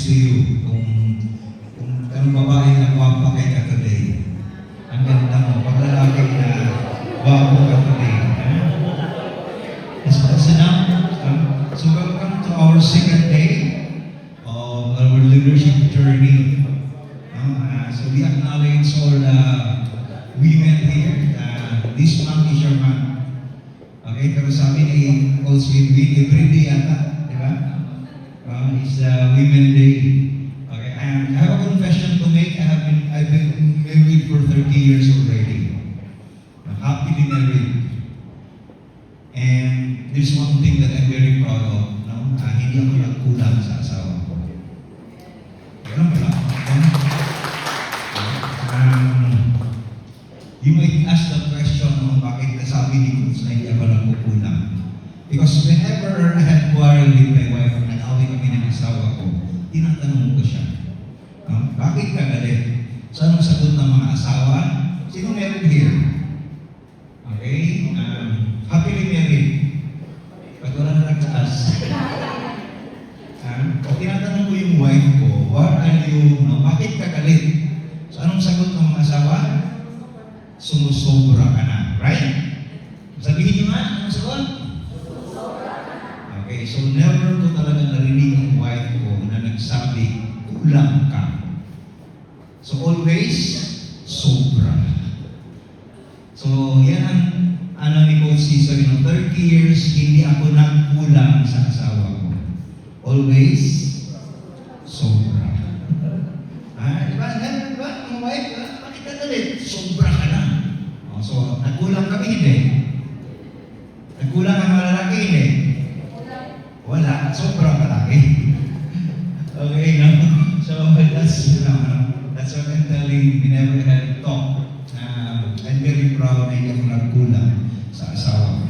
to you kung anong babae na gwapa kay ka today. Ang ganda mo. Pag lalaki na gwapo ka today. So now, so welcome to our second day of our leadership journey. So we acknowledge all the women here. This month is your month. Okay, pero sabi ni Coach Winwin, every day yata, di ba? It's Women Day. Okay, and I have a confession to make. I've been married for 30 years already. I'm happily married. And there's one thing that I'm very proud of. No? Hindi ako nagkulang sa asawa ko. Ganun pala. You might ask the question, bakit nasabi ni Coach na hindi ako nagkukulang? Because whenever I had quarrel with my wife, nag-away kami ng asawa ko, tinatanong ko siya, bakit ka galit? So anong sagot ng mga asawa? Sino married here? Okay? Happily married. Pag wala na nagtaas. O tinatanong ko yung wife ko, bakit ka galit? So anong sagot ng mga asawa? Sumusobra ka na. Right? Sabihin niyo nga, anong sagot? Okay, so never ko talaga narinig ang wife ko na nagsabi, kulang ka. So always, sobra. So yan ang ni Coach Cesar, 30 years, hindi ako nagkulang sa asawa ko. Always, sobra. Diba? Diba? Ang wife, bakit ka galit? Sobra ka na. So, nagkulang kami, hindi. Nagkulang ang mga lalaki, hindi. Wala, sobra palagi. Okay, no? So, that's what I'm telling. We never had talk. I'm very proud na hindi ako nagkulang sa asawa ko.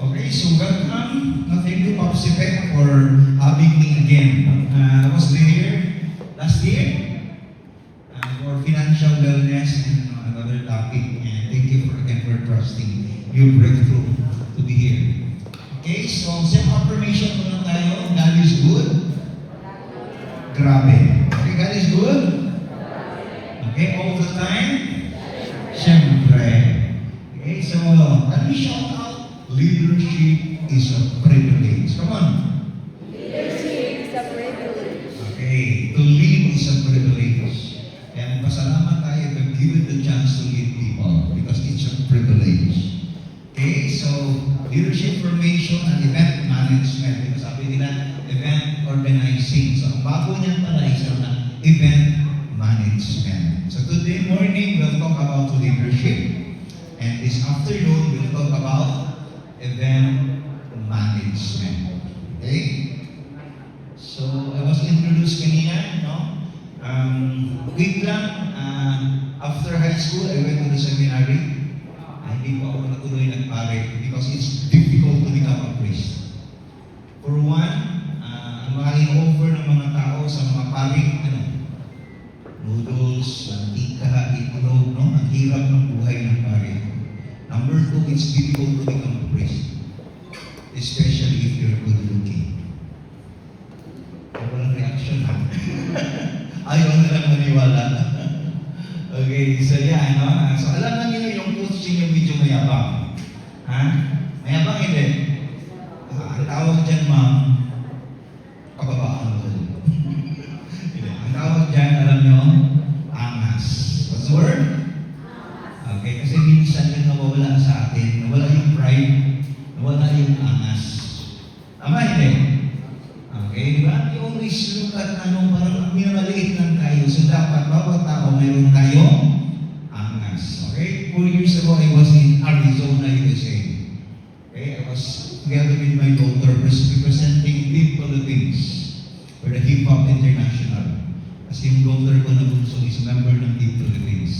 Okay, so welcome. Thank you, Popsi Peck, for having me again. I was here last year for financial wellness and another topic. And thank you again for trusting your breakthrough to be here. Okay, so self-affirmation muna tayo. God is good. Grabe. Okay, God is good. Okay, all the time. Siyempre. Okay, so can we shout out? Leadership is a privilege. Come on. Leadership is a privilege. Okay, to lead is a privilege. And pasalamat tayo to given the chance to lead people because it's a privilege. Okay, so leadership formation and event management. Because sabi nila, event organizing. So ang bago niyan pala is event management. So today morning, we'll talk about leadership. And this afternoon, we'll talk about event management. Okay? So I was introduced kanina, no? Wait lang, after high school, I went to the seminary. Hindi po ako natuloy nagpare because it's difficult to become a priest. For one, ang mga in-offer ng mga tao sa mga paring, noodles, mantika, itlog, no? Ang hirap ng buhay ng pare. Number two, it's difficult to become a priest. Especially if you're good looking. Walang reaction, ha? Ayaw na lang maniwala. Okay, so yan, no? So alam na niyo yung coaching yung medyo mayabang. Ha? Mayabang hindi? Ang tawag dyan, ma'am, kababaan mo. Ang tawag dyan, alam nyo, angas. What's the word? Okay, kasi minsan yung nawawala sa atin, nawala yung pride, nawala yung angas. Tama, hindi? Okay, di ba? You always look at parang minamaliit lang tayo. So dapat bawat tao mayroon tayo angas. Okay? 4 years ago, I was in Arizona, USA. Okay? I was together with my daughter representing Team Philippines for the Hip Hop International. Kasi yung daughter ko na bunso is member ng Team Philippines.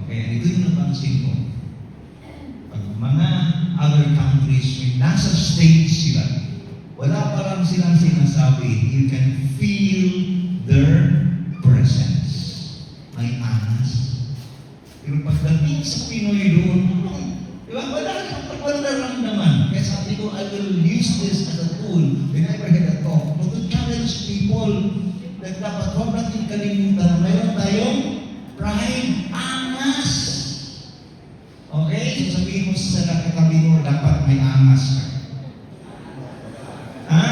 Okay? And ito yung napansin ko. Pag mga other countries, may nasa stage sila, wala pa lang silang sinasabi, you can feel their presence. May angas. Pero pagdating sa Pinoy doon, di ba? Wala naman. Kaya sabi ko, I will use this as a tool whenever I had a talk. But to challenge people dapat huwag natin kalimutan na mayroon tayong pride, angas. Okay? So sabihin mo sa katabi mo, dapat may angas ka. Ha?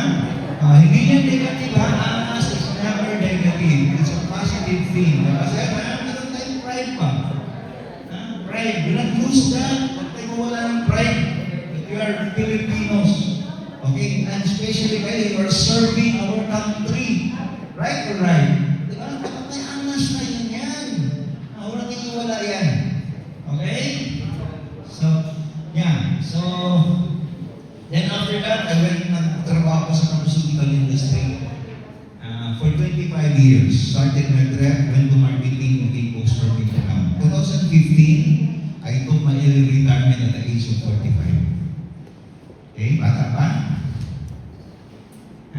Hindi yan negative ha? Angas is never negative. It's a positive thing. Kasi meron tayong pride pa. Pride. Do not lose that. Huwag tayo mawala ng pride. That you are Filipinos. Okay? And especially kayo, you are serving our country. Right or right? Diba? Dapat may angas na yun yan. Walang iiwala yan. Okay? So, yeah. So, then after that, I went nagtrabaho sa pharmaceutical industry. For 25 years. Started my trip, went to marketing, naging post-marketing account. 2015, I took my early retirement at the age of 45. Okay, bata pa?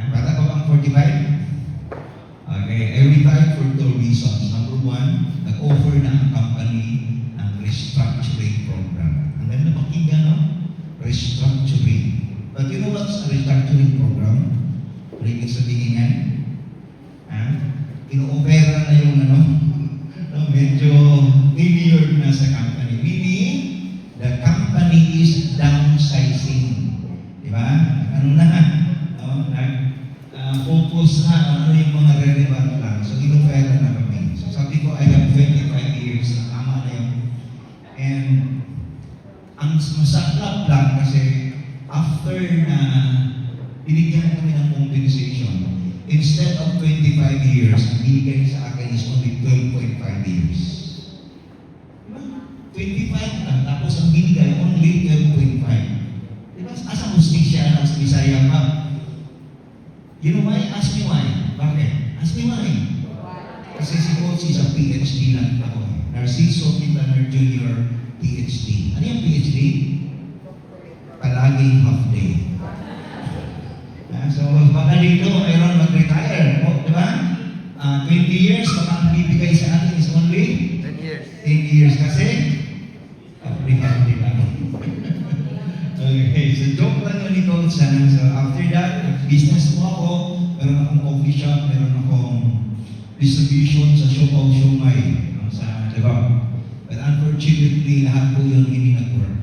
Bata pa bang 45? Okay, I retired for 2 reasons. Number one, nag-offer na ang company ng restructuring program. Ang ganda pakinggan, no? Restructuring. But you know what's a restructuring program? Ano ibig sabihin yan? Ino-opera na yung medyo miliard na sa company. Meaning, the company is downsizing. Di ba? Ano na? Focus na ano yung mga relevant lang. So, ino-opera na kami. So, sabi ko, I have 25 years na tama na yun. And, ang masaklap lang kasi after na binigyan kami ng compensation, instead of 25 years, ang binigay sa akin is only 12.5 years. Diba? 25 lang, tapos ang binigay only 12.5. Diba? Asa hustisya na sa Bisaya pa? You know why? Ask me why. Bakit? Ask me why. Kasi si Coach is a PhD lang ako. Narciso Quintanar Jr. PhD. Ano yung PhD? Palaging half day. So, baka dito mayroon mag-retire. Di ba? 20 years, baka ang bibigay sa atin is only 10 years. 10 years kasi African din lang. Okay, so joke lang yun ni Coach. So, after that, business mo ako, meron akong coffee shop, meron akong distribution sa Siomai, sa Davao. But unfortunately, lahat po yun hindi nag-work.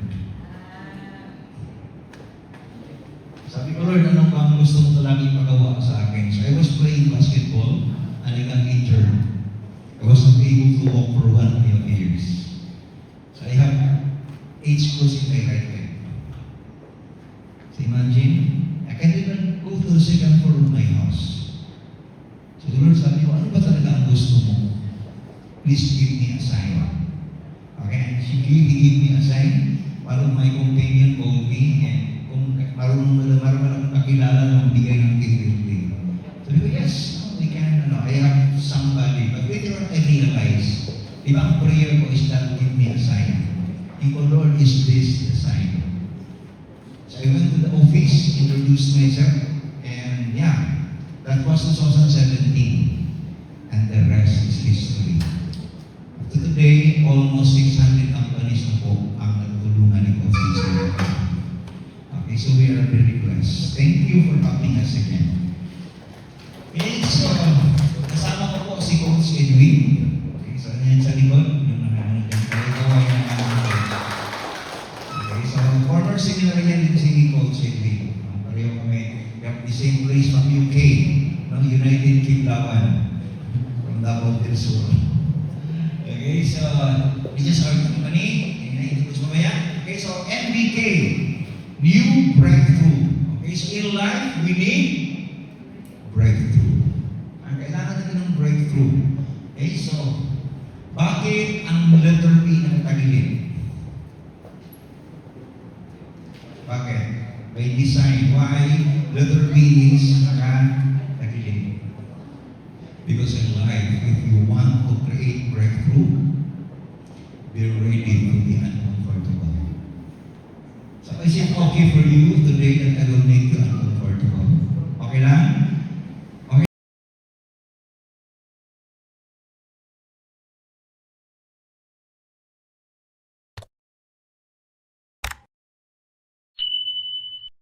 Sabi ko, Lord, ano ba ang gusto mo talagang ipagawa sa akin? So I was playing basketball and I got injured. I was not able to walk for 1 years. So I have 8 screws in my right leg. So imagine, I can't even go to the second floor of my house. So the Lord sabi ko, ano ba talaga ang gusto mo? Please give me a sign. Okay? He gave me a sign. One of my companion called me and marunong akong kakilala ng bigay ng capability. Sabi ko, yes, we can, I have somebody. But later on, I realized, di ba ang prayer ko is that give me a sign. Ikaw, Lord, is this the sign? So I went to the office, introduced myself, and yeah, that was 2017. And the rest is history. To today, almost 600 companies na po ang nagtulungan ni Coach. Okay, so we are very blessed. Thank you for helping us again. Okay, so kasama ko po si Coach Edwin. Okay, so yan sa likod. Okay, so former seminarian din si Coach Edwin. Pareho kami. We have the same place from UK. United Kingdom. From Davao del Sur. Okay, so we just heard company. Introduce mamaya. Okay, so NBK. New breakthrough. Okay, so in life, we need breakthrough. Kailangan natin ng breakthrough. Okay, so, bakit ang letter B nakatagilid? Bakit? By design. Why letter B is nakatagilid? Because in life, if you want to create breakthrough, be ready to be uncomfortable. So is it okay for you today that